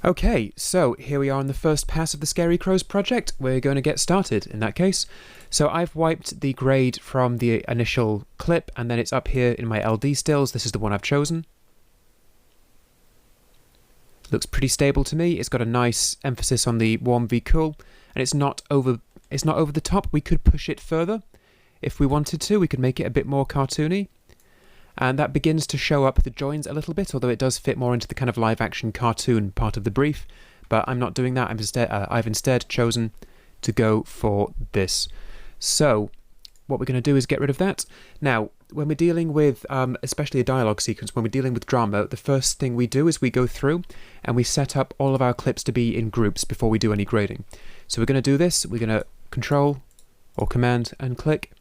Okay, so here we are on the first pass of the Scary Crows project. We're going to get started in that case. So I've wiped the grade from the initial clip, and then it's up here in my LD stills. This is the one I've chosen. Looks pretty stable to me. It's got a nice emphasis on the warm v cool, and it's not over the top. We could push it further if we wanted to. We could make it a bit more cartoony. And that begins to show up the joins a little bit, although it does fit more into the kind of live-action cartoon part of the brief. But I'm not doing that. I've instead chosen to go for this. So what we're going to do is get rid of that. Now, when we're dealing with, especially a dialogue sequence, when we're dealing with drama, the first thing we do is we go through and we set up all of our clips to be in groups before we do any grading. So we're going to do this. We're going to Control or Command and click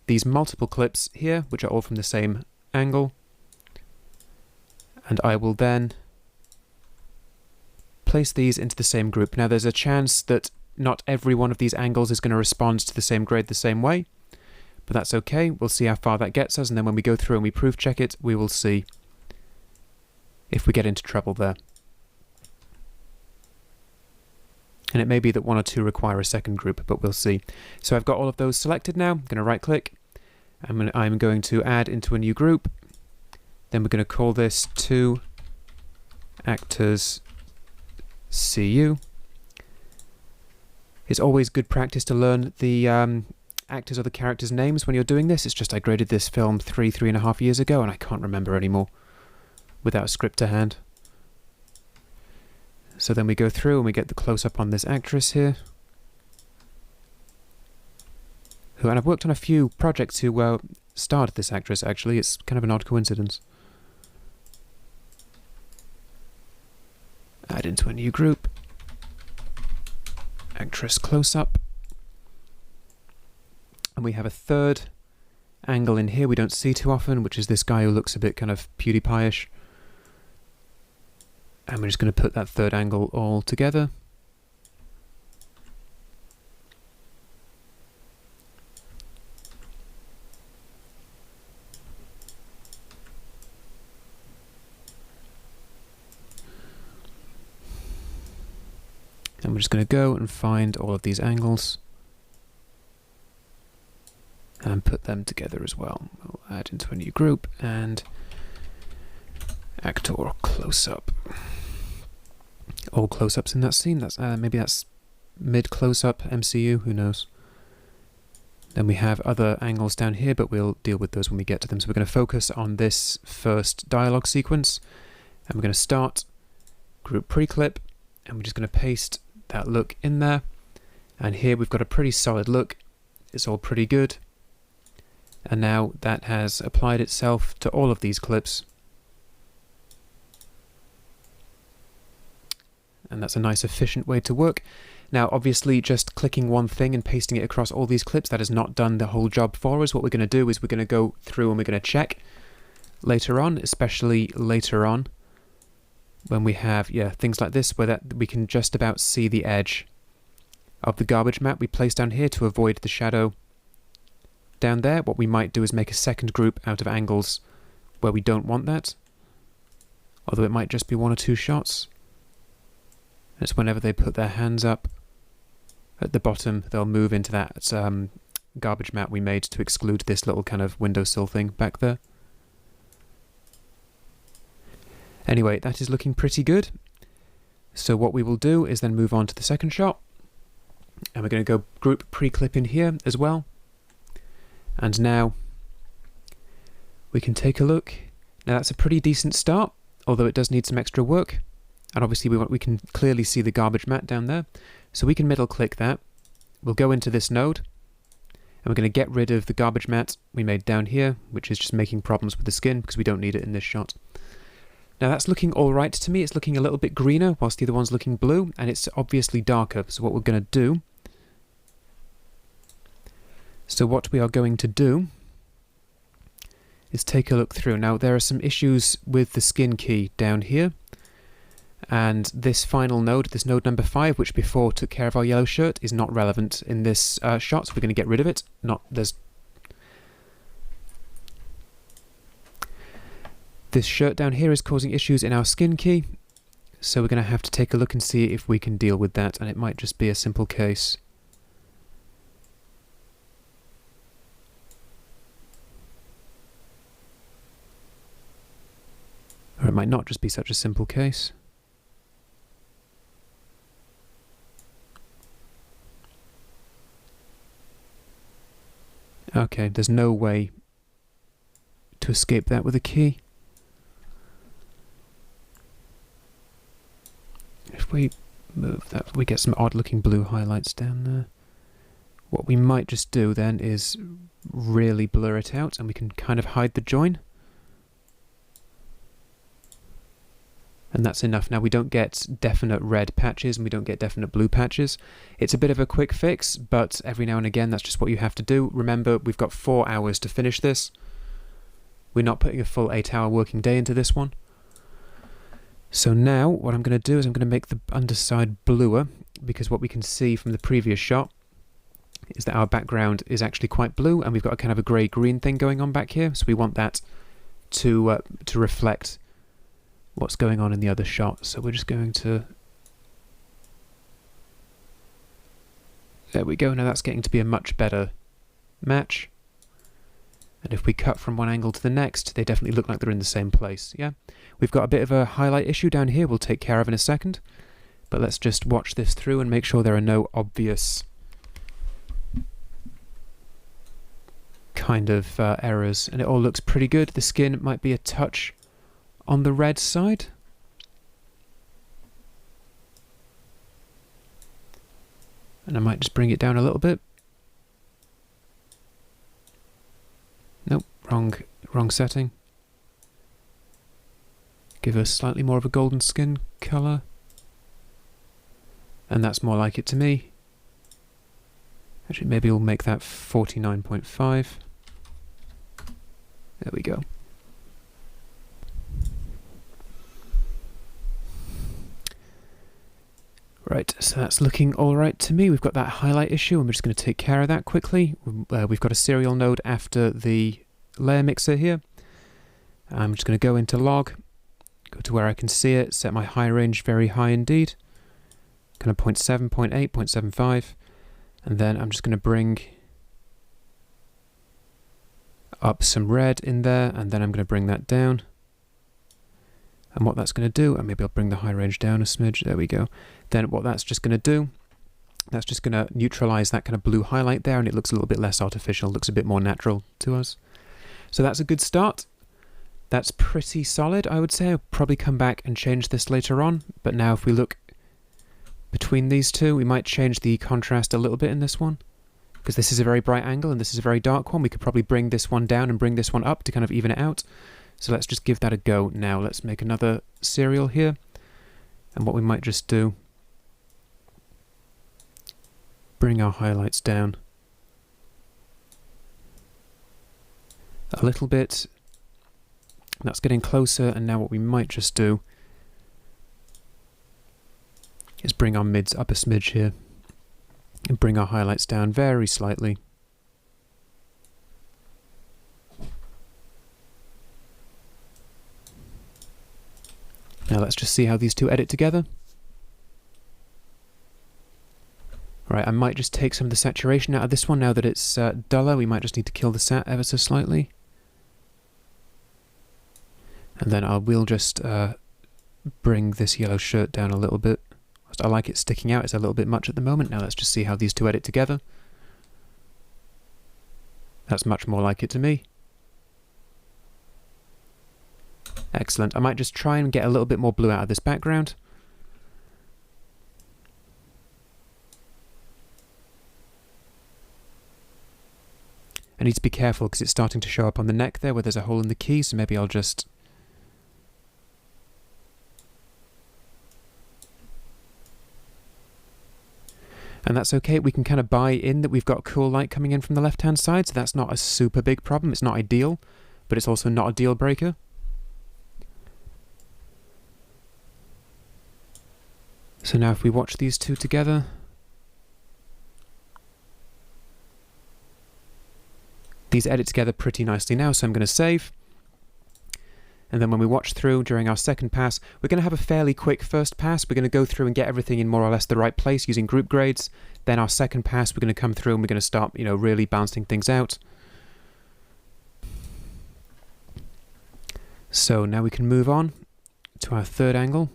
these multiple clips here, which are all from the same angle, and I will then place these into the same group. Now there's a chance that not every one of these angles is going to respond to the same grade the same way, but that's okay. We'll see how far that gets us, and then when we go through and we proof check it, we will see if we get into trouble there. And it may be that one or two require a second group, but we'll see. So I've got all of those selected now. I'm going to right click. I'm going to add into a new group. Then we're going to call this 2 actors CU. It's always good practice to learn the actors or the characters' names when you're doing this. It's just I graded this film 3.5 years ago, and I can't remember anymore without a script to hand. So then we go through and we get the close-up on this actress here. And I've worked on a few projects who starred this actress, actually. It's kind of an odd coincidence. Add into a new group. Actress close-up. And we have a third angle in here we don't see too often, which is this guy who looks a bit kind of PewDiePie-ish. And we're just going to put that third angle all together. And we're just going to go and find all of these angles and put them together as well. We'll add into a new group and actor close-up. All close-ups in that scene. That's maybe that's mid close-up MCU, who knows. Then we have other angles down here, but we'll deal with those when we get to them. So we're going to focus on this first dialogue sequence, and we're going to start group pre-clip, and we're just going to paste that look in there. And here we've got a pretty solid look. It's all pretty good. And now that has applied itself to all of these clips. And that's a nice efficient way to work. Now obviously just clicking one thing and pasting it across all these clips, that has not done the whole job for us. What we're going to do is we're going to go through and we're going to check later on, especially later on, when we have things like this where we can just about see the edge of the garbage map we place down here to avoid the shadow down there. What we might do is make a second group out of angles where we don't want that, although it might just be one or two shots. It's whenever they put their hands up at the bottom, they'll move into that garbage map we made to exclude this little kind of windowsill thing back there. Anyway, that is looking pretty good. So what we will do is then move on to the second shot. And we're going to go group pre-clip in here as well. And now we can take a look. Now that's a pretty decent start, although it does need some extra work. And obviously we can clearly see the garbage mat down there. So we can middle click that. We'll go into this node. And we're going to get rid of the garbage mat we made down here, which is just making problems with the skin because we don't need it in this shot. Now that's looking alright to me. It's looking a little bit greener whilst the other one's looking blue, and it's obviously darker. So what we're going to do is take a look through. Now there are some issues with the skin key down here, and this final node, this node number 5, which before took care of our yellow shirt, is not relevant in this shot, so we're going to get rid of it. This shirt down here is causing issues in our skin key, So we're going to have to take a look and see if we can deal with that, and it might just be a simple case. Or it might not just be such a simple case. Okay, there's no way to escape that with a key. If we move that, we get some odd looking blue highlights down there. What we might just do then is really blur it out, and we can kind of hide the join. And that's enough. Now we don't get definite red patches and we don't get definite blue patches. It's a bit of a quick fix, but every now and again that's just what you have to do. Remember, we've got 4 hours to finish this. We're not putting a full 8-hour working day into this one. So now what I'm going to do is I'm going to make the underside bluer, because what we can see from the previous shot is that our background is actually quite blue, and we've got a kind of a grey-green thing going on back here. So we want that to reflect what's going on in the other shot. So we're just going to... There we go. Now that's getting to be a much better match. And if we cut from one angle to the next, they definitely look like they're in the same place. Yeah, we've got a bit of a highlight issue down here we'll take care of in a second. But let's just watch this through and make sure there are no obvious kind of errors. And it all looks pretty good. The skin might be a touch on the red side. And I might just bring it down a little bit. Nope, wrong setting. Give us slightly more of a golden skin colour. And that's more like it to me. Actually, maybe we'll make that 49.5. There we go. Right, so that's looking alright to me. We've got that highlight issue and we're just going to take care of that quickly. We've got a serial node after the layer mixer here. I'm just going to go into log, go to where I can see it, set my high range very high indeed. Kind of 0.7, 0.8, 0.75. And then I'm just going to bring up some red in there, and then I'm going to bring that down. And what that's going to do, and maybe I'll bring the high range down a smidge, there we go. Then what that's just going to do, that's just going to neutralize that kind of blue highlight there, and it looks a little bit less artificial, looks a bit more natural to us. So that's a good start. That's pretty solid, I would say. I'll probably come back and change this later on, but now if we look between these two, we might change the contrast a little bit in this one, because this is a very bright angle and this is a very dark one. We could probably bring this one down and bring this one up to kind of even it out. So let's just give that a go now. Let's make another serial here. And what we might just do, bring our highlights down a little bit. That's getting closer, and now what we might just do is bring our mids up a smidge here and bring our highlights down very slightly. Now let's just see how these two edit together. Right, I might just take some of the saturation out of this one now that it's duller. We might just need to kill the sat ever so slightly. And then we'll just bring this yellow shirt down a little bit. I like it sticking out, it's a little bit much at the moment. Now let's just see how these two edit together. That's much more like it to me. Excellent. I might just try and get a little bit more blue out of this background. I need to be careful because it's starting to show up on the neck there where there's a hole in the key, so maybe I'll just... And that's okay, we can kind of buy in that we've got cool light coming in from the left-hand side, so that's not a super big problem. It's not ideal, but it's also not a deal breaker. So now if we watch these two together, these edit together pretty nicely now, so I'm going to save. And then when we watch through during our second pass, we're going to have a fairly quick first pass. We're going to go through and get everything in more or less the right place using group grades. Then our second pass, we're going to come through and we're going to start, really balancing things out. So now we can move on to our third angle.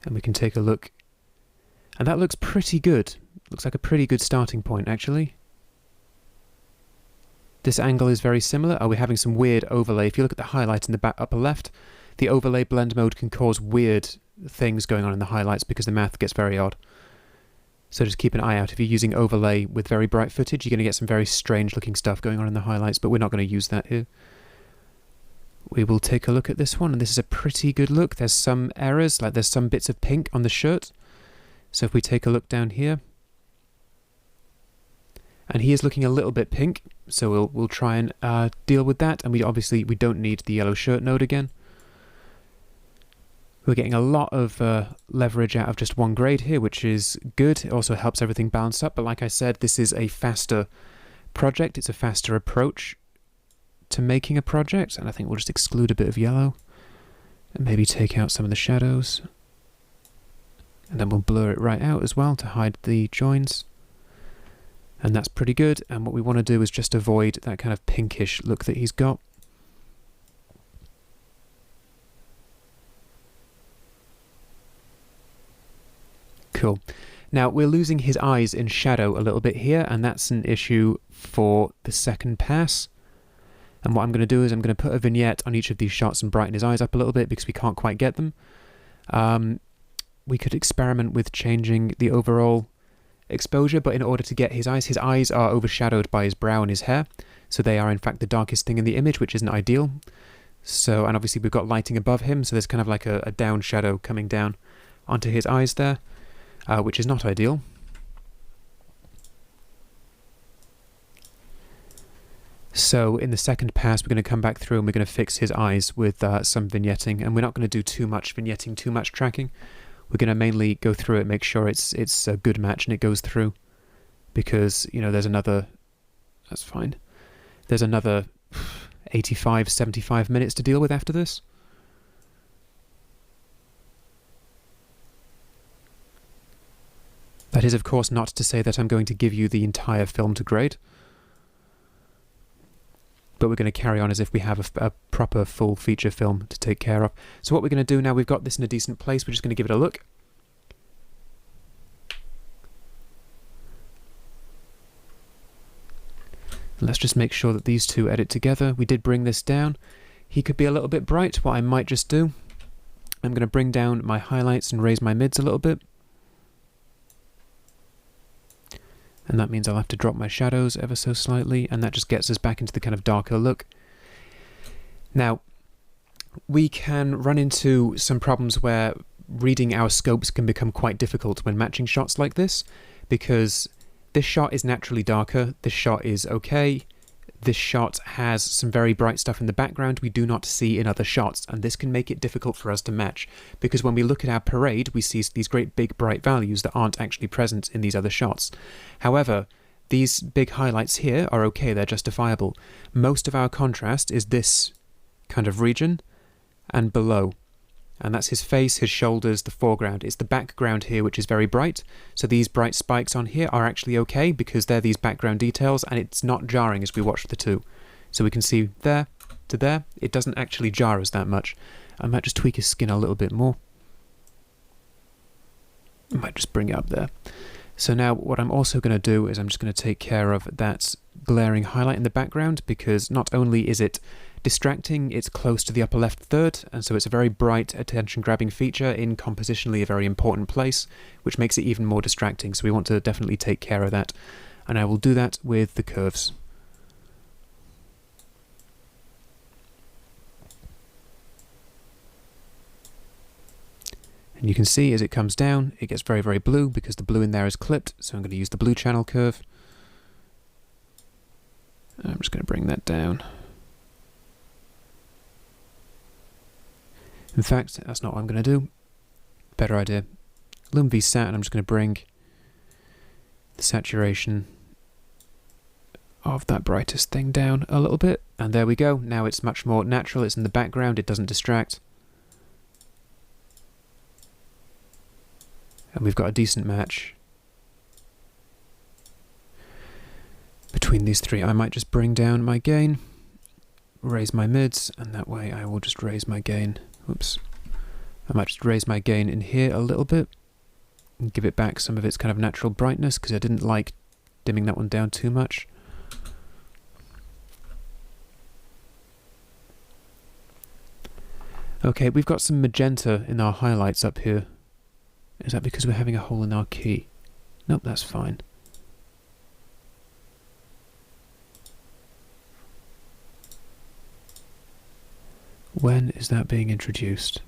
And we can take a look. And that looks pretty good. Looks like a pretty good starting point, actually. This angle is very similar. We're having some weird overlay. If you look at the highlights in the upper left, the overlay blend mode can cause weird things going on in the highlights because the math gets very odd. So just keep an eye out. If you're using overlay with very bright footage, you're going to get some very strange looking stuff going on in the highlights, but we're not going to use that here. We will take a look at this one, and this is a pretty good look. There's some errors, like there's some bits of pink on the shirt. So if we take a look down here, and he is looking a little bit pink, so we'll try and deal with that. And we don't need the yellow shirt node again. We're getting a lot of leverage out of just one grade here, which is good. It also helps everything balance up. But like I said, this is a faster project. It's a faster approach to making a project. And I think we'll just exclude a bit of yellow and maybe take out some of the shadows. And then we'll blur it right out as well to hide the joins. And that's pretty good, and what we want to do is just avoid that kind of pinkish look that he's got. Cool. Now, we're losing his eyes in shadow a little bit here, and that's an issue for the second pass. And what I'm going to do is I'm going to put a vignette on each of these shots and brighten his eyes up a little bit because we can't quite get them. We could experiment with changing the overall exposure, but in order to get his eyes are overshadowed by his brow and his hair, so they are in fact the darkest thing in the image, which isn't ideal. So, and obviously we've got lighting above him, so there's kind of like a down shadow coming down onto his eyes there, which is not ideal. So in the second pass we're going to come back through and we're going to fix his eyes with some vignetting, and we're not going to do too much vignetting, too much tracking. We're going to mainly go through it, make sure it's a good match and it goes through, because there's another, that's fine, there's another 85-75 minutes to deal with after this. That is of course not to say that I'm going to give you the entire film to grade, but we're going to carry on as if we have a proper full feature film to take care of. So what we're going to do now, we've got this in a decent place, we're just going to give it a look. Let's just make sure that these two edit together. We did bring this down. He could be a little bit bright. What I might just do, I'm going to bring down my highlights and raise my mids a little bit. And that means I'll have to drop my shadows ever so slightly, and that just gets us back into the kind of darker look. Now, we can run into some problems where reading our scopes can become quite difficult when matching shots like this, because this shot is naturally darker, this shot is okay, this shot has some very bright stuff in the background we do not see in other shots, and this can make it difficult for us to match, because when we look at our parade we see these great big bright values that aren't actually present in these other shots. However, these big highlights here are okay, they're justifiable. Most of our contrast is this kind of region and below, and that's his face, his shoulders, the foreground. It's the background here which is very bright, so these bright spikes on here are actually okay because they're these background details and it's not jarring as we watch the two. So we can see there to there, it doesn't actually jar us that much. I might just tweak his skin a little bit more. I might just bring it up there. So now what I'm also going to do is I'm just going to take care of that glaring highlight in the background, because not only is it distracting, it's close to the upper left third, and so it's a very bright, attention-grabbing feature in compositionally a very important place, which makes it even more distracting, so we want to definitely take care of that. And I will do that with the curves. And you can see as it comes down, it gets very, very blue because the blue in there is clipped, so I'm going to use the blue channel curve. I'm just going to bring that down. In fact, that's not what I'm going to do. Better idea. Lumen VSAT, and I'm just going to bring the saturation of that brightest thing down a little bit, and there we go. Now it's much more natural, it's in the background, it doesn't distract. And we've got a decent match between these three. I might just bring down my gain, raise my mids, and that way I will just raise my gain. Oops. I might just raise my gain in here a little bit and give it back some of its kind of natural brightness, because I didn't like dimming that one down too much. Okay, we've got some magenta in our highlights up here. Is that because we're having a hole in our key? Nope, that's fine. When is that being introduced?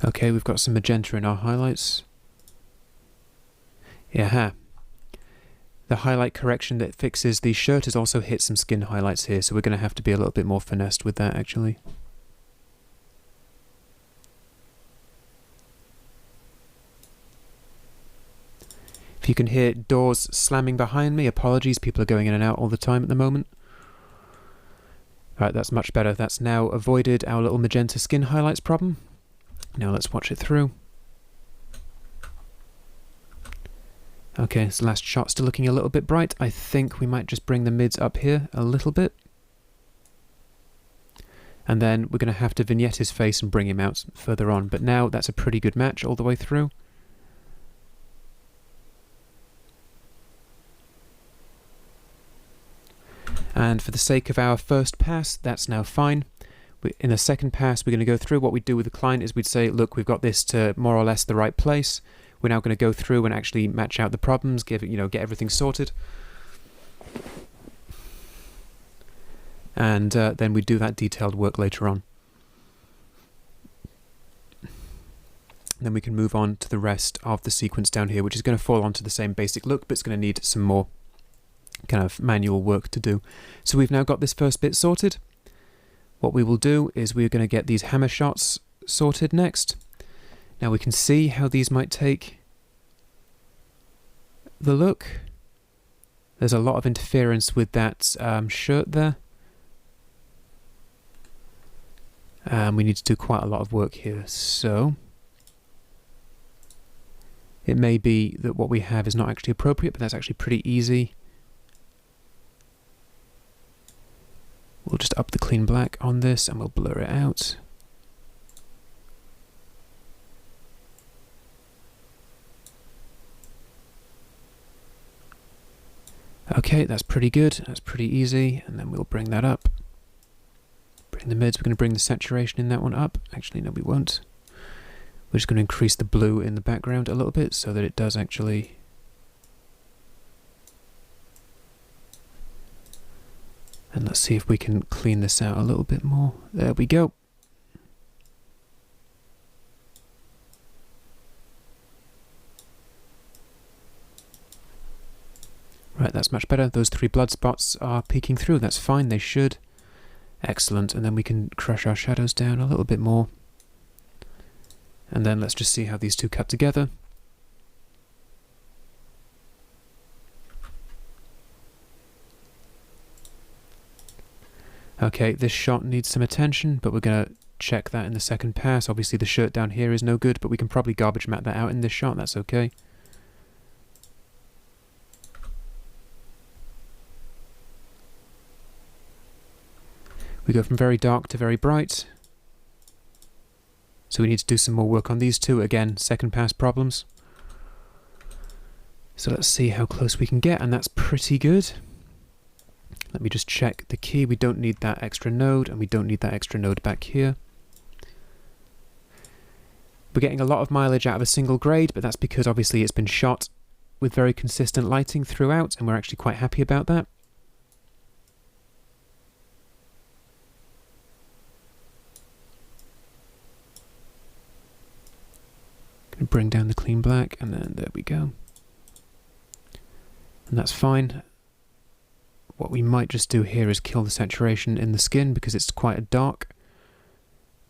Okay, we've got some magenta in our highlights. Yeah. The highlight correction that fixes the shirt has also hit some skin highlights here, so we're going to have to be a little bit more finessed with that, actually. If you can hear doors slamming behind me, apologies, people are going in and out all the time at the moment. Right, that's much better. That's now avoided our little magenta skin highlights problem. Now let's watch it through. Okay, this last shot still looking a little bit bright. I think we might just bring the mids up here a little bit. And then we're going to have to vignette his face and bring him out further on. But now that's a pretty good match all the way through. And for the sake of our first pass, that's now fine. In the second pass, we're going to go through. What we'd do with the client is we'd say, look, we've got this to more or less the right place. We're now going to go through and actually match out the problems, get everything sorted. And then we do that detailed work later on. Then we can move on to the rest of the sequence down here, which is going to fall onto the same basic look, but it's going to need some more kind of manual work to do. So we've now got this first bit sorted. What we will do is we're going to get these hammer shots sorted next. Now we can see how these might take the look. There's a lot of interference with that shirt there. We need to do quite a lot of work here, so it may be that what we have is not actually appropriate, but that's actually pretty easy. We'll just up the clean black on this and we'll blur it out. Okay, that's pretty good, that's pretty easy, and then we'll bring that up. Bring the mids, we're going to bring the saturation in that one up. Actually, no, we won't. We're just going to increase the blue in the background a little bit so that it does actually... And let's see if we can clean this out a little bit more. There we go. Right, that's much better. Those three blood spots are peeking through. That's fine, they should. Excellent. And then we can crush our shadows down a little bit more. And then let's just see how these two cut together. Okay, this shot needs some attention, but we're going to check that in the second pass. Obviously the shirt down here is no good, but we can probably garbage matte that out in this shot. That's okay. We go from very dark to very bright. So we need to do some more work on these two. Again, second pass problems. So let's see how close we can get, and that's pretty good. Let me just check the key. We don't need that extra node, and we don't need that extra node back here. We're getting a lot of mileage out of a single grade, but that's because obviously it's been shot with very consistent lighting throughout, and we're actually quite happy about that. Bring down the clean black, and then there we go. And that's fine. What we might just do here is kill the saturation in the skin because it's quite a dark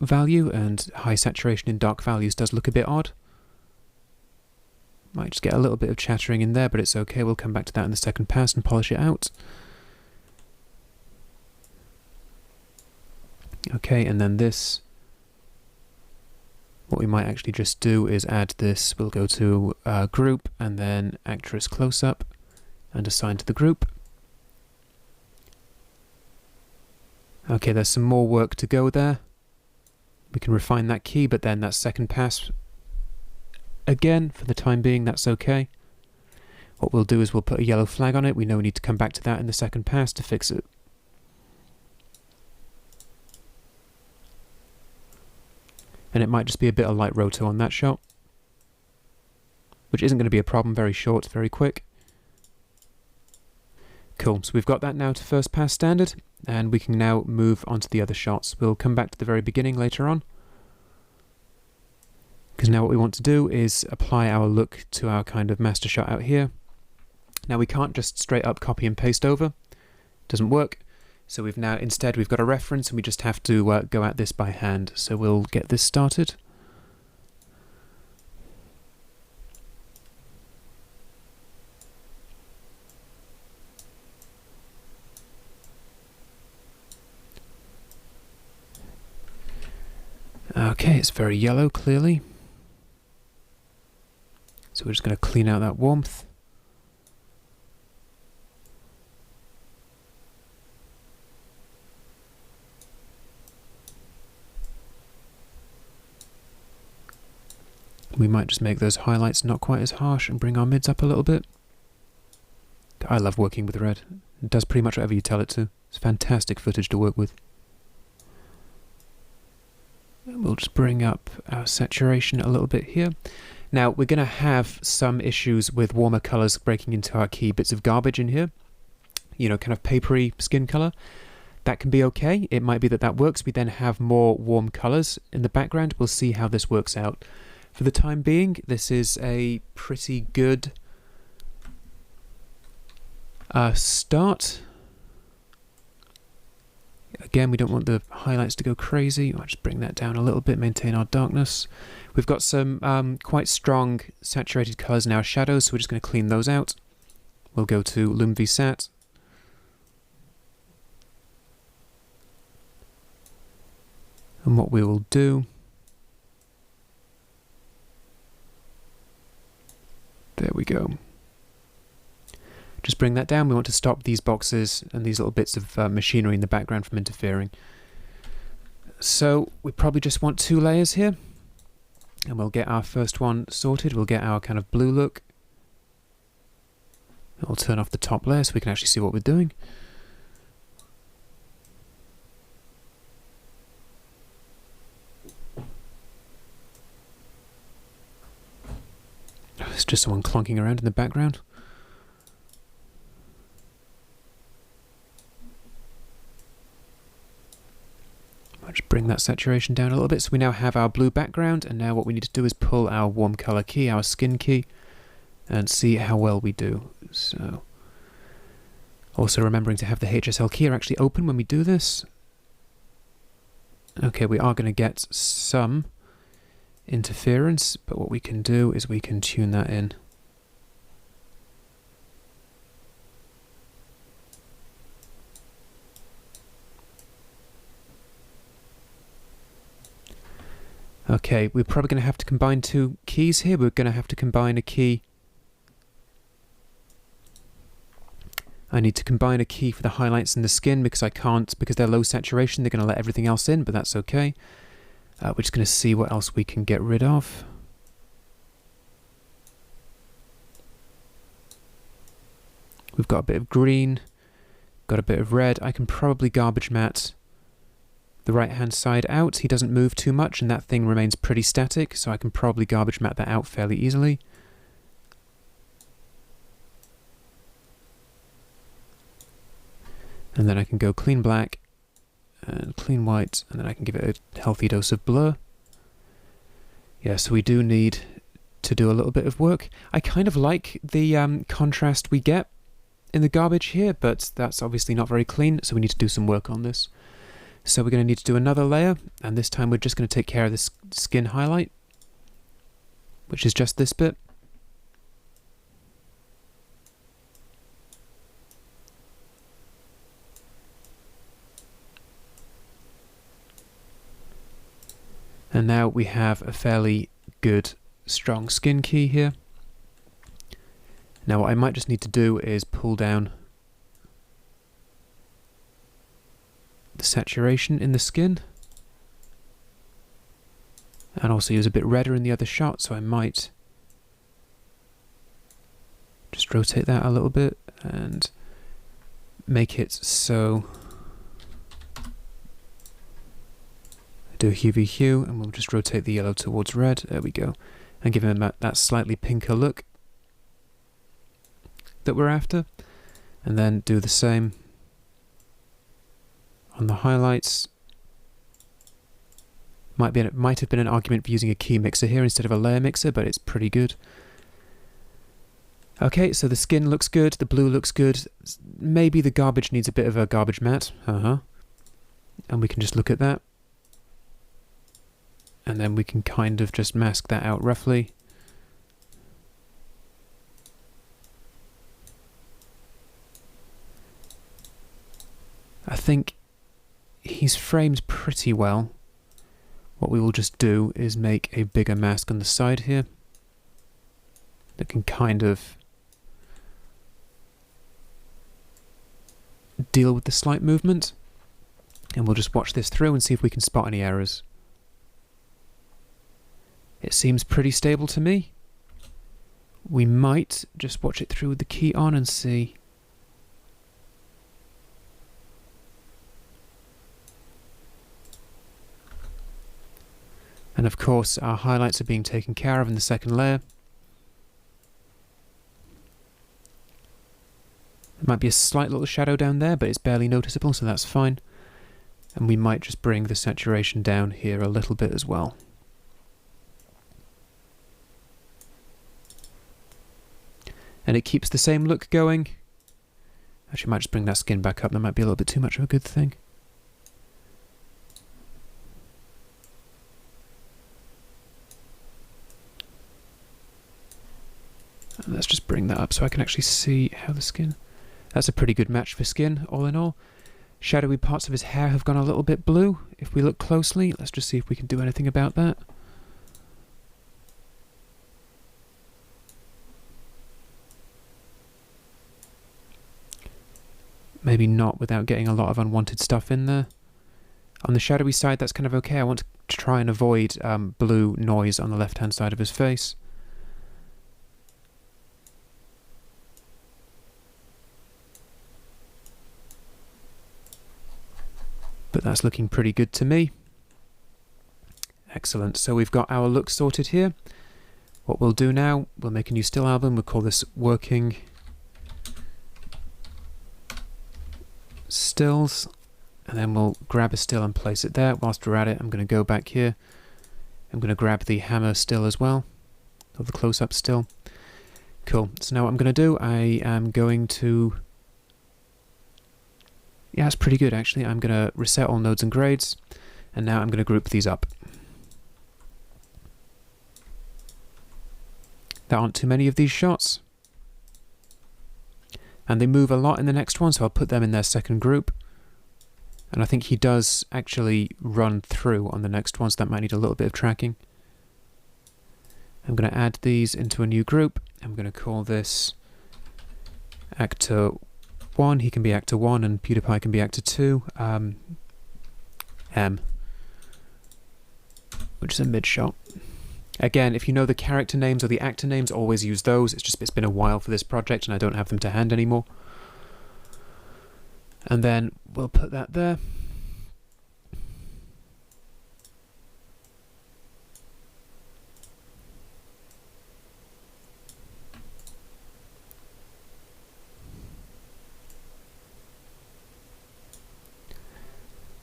value, and high saturation in dark values does look a bit odd. Might just get a little bit of chattering in there, but it's okay. We'll come back to that in the second pass and polish it out. Okay, and then this, what we might actually just do is add this. We'll go to group and then actress close-up and assign to the group. Okay, there's some more work to go there. We can refine that key, but then that second pass, again, for the time being, that's okay. What we'll do is we'll put a yellow flag on it. We know we need to come back to that in the second pass to fix it. And it might just be a bit of light roto on that shot, which isn't going to be a problem. Very short, very quick. Cool, so we've got that now to first pass standard, and we can now move on to the other shots. We'll come back to the very beginning later on, because now what we want to do is apply our look to our kind of master shot out here. Now we can't just straight up copy and paste over. It doesn't work. So instead we've got a reference and we just have to go at this by hand. So we'll get this started. Okay, it's very yellow, clearly. So we're just going to clean out that warmth. We might just make those highlights not quite as harsh and bring our mids up a little bit. I love working with red. It does pretty much whatever you tell it to. It's fantastic footage to work with. And we'll just bring up our saturation a little bit here. Now, we're going to have some issues with warmer colours breaking into our key, bits of garbage in here. You know, kind of papery skin colour. That can be okay. It might be that that works. We then have more warm colours in the background. We'll see how this works out. For the time being, this is a pretty good start. Again, we don't want the highlights to go crazy. I'll just bring that down a little bit, maintain our darkness. We've got some quite strong saturated colours in our shadows, so we're just going to clean those out. We'll go to Lume VSAT. And what we will do, there we go. Just bring that down. We want to stop these boxes and these little bits of machinery in the background from interfering. So we probably just want 2 layers here. And we'll get our first one sorted. We'll get our kind of blue look. We'll turn off the top layer so we can actually see what we're doing. There's just someone clonking around in the background. I'll just bring that saturation down a little bit. So we now have our blue background, and now what we need to do is pull our warm color key, our skin key, and see how well we do. So, also remembering to have the HSL key actually open when we do this. Okay, we are going to get some interference, but what we can do is we can tune that in. Okay, we're probably going to have to combine 2 keys here. We're going to have to combine a key. I need to combine a key for the highlights and the skin because I can't, because they're low saturation, they're going to let everything else in, but that's okay. We're just going to see what else we can get rid of. We've got a bit of green, got a bit of red. I can probably garbage matte the right hand side out. He doesn't move too much and that thing remains pretty static, so I can probably garbage matte that out fairly easily. And then I can go clean black and clean white, and then I can give it a healthy dose of blur. Yeah, so we do need to do a little bit of work. I kind of like the contrast we get in the garbage here, but that's obviously not very clean, so we need to do some work on this. So we're going to need to do another layer, and this time we're just going to take care of this skin highlight, which is just this bit. And now we have a fairly good strong skin key here. Now what I might just need to do is pull down the saturation in the skin, and also use a bit redder in the other shot, so I might just rotate that a little bit and make it so I do a hue v hue, and we'll just rotate the yellow towards red. There we go, and give him that slightly pinker look that we're after. And then do the same on the highlights. Might have been an argument for using a key mixer here instead of a layer mixer, but it's pretty good. Okay, so the skin looks good, the blue looks good. Maybe the garbage needs a bit of a garbage matte. And we can just look at that. And then we can kind of just mask that out roughly. I think he's framed pretty well. What we will just do is make a bigger mask on the side here that can kind of deal with the slight movement, and we'll just watch this through and see if we can spot any errors. It seems pretty stable to me. We might just watch it through with the key on and see. And of course our highlights are being taken care of in the second layer. There might be a slight little shadow down there, but it's barely noticeable, so that's fine. And we might just bring the saturation down here a little bit as well. And it keeps the same look going. Actually, I might just bring that skin back up. That might be a little bit too much of a good thing. And let's just bring that up so I can actually see how the skin... That's a pretty good match for skin, all in all. Shadowy parts of his hair have gone a little bit blue. If we look closely, let's just see if we can do anything about that. Maybe not without getting a lot of unwanted stuff in there. On the shadowy side, that's kind of okay. I want to try and avoid blue noise on the left-hand side of his face. But that's looking pretty good to me. Excellent. So we've got our look sorted here. What we'll do now, we'll make a new still album. We'll call this Working Stills. And then we'll grab a still and place it there. Whilst we're at it, I'm going to go back here. I'm going to grab the hammer still as well, or the close-up still. Cool. So now what I'm going to do, I am going to... Yeah, it's pretty good actually. I'm going to reset all nodes and grades, and now I'm going to group these up. There aren't too many of these shots, and they move a lot in the next one, so I'll put them in their second group. And I think he does actually run through on the next one, so that might need a little bit of tracking. I'm going to add these into a new group. I'm going to call this Actor 1. He can be Actor 1 and PewDiePie can be Actor 2. M, which is a mid shot. Again, if you know the character names or the actor names, always use those. It's been a while for this project and I don't have them to hand anymore. And then we'll put that there.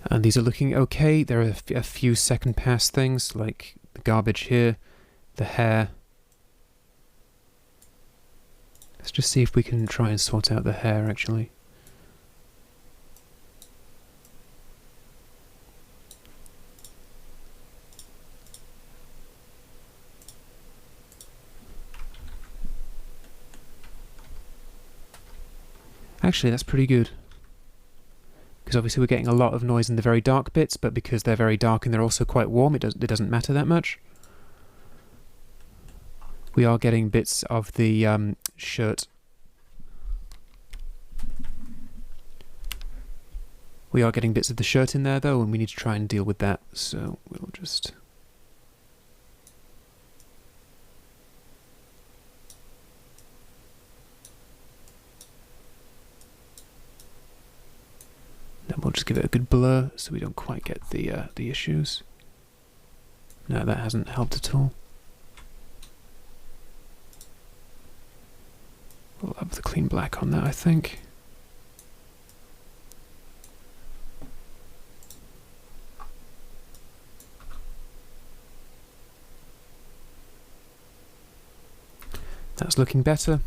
And these are looking okay. There are a few second pass things, like the garbage here, the hair. Let's just see if we can try and sort out the hair, actually. Actually, that's pretty good. Because because obviously we're getting a lot of noise in the very dark bits, but because they're very dark and they're also quite warm, it doesn't matter that much. We are getting bits of the shirt. We are getting bits of the shirt in there though, and we need to try and deal with that, so we'll just... Then we'll just give it a good blur so we don't quite get the issues. No, that hasn't helped at all. We'll have the clean black on that, I think. That's looking better.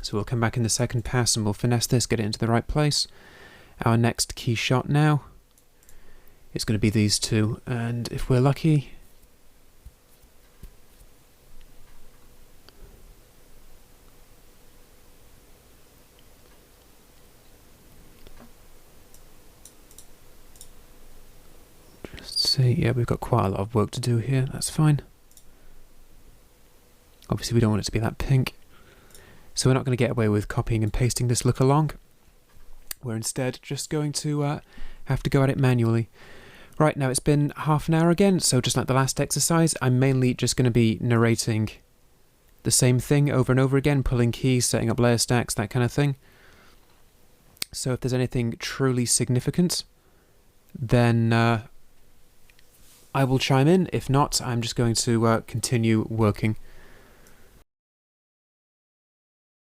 So we'll come back in the second pass and we'll finesse this, get it into the right place. Our next key shot now is going to be these two, and if we're lucky, just see, yeah, we've got quite a lot of work to do here, that's fine. Obviously we don't want it to be that pink, so we're not going to get away with copying and pasting this look along. We're instead just going to have to go at it manually. Right, now it's been half an hour again, so just like the last exercise, I'm mainly just going to be narrating the same thing over and over again, pulling keys, setting up layer stacks, that kind of thing. So if there's anything truly significant, then I will chime in. If not, I'm just going to continue working.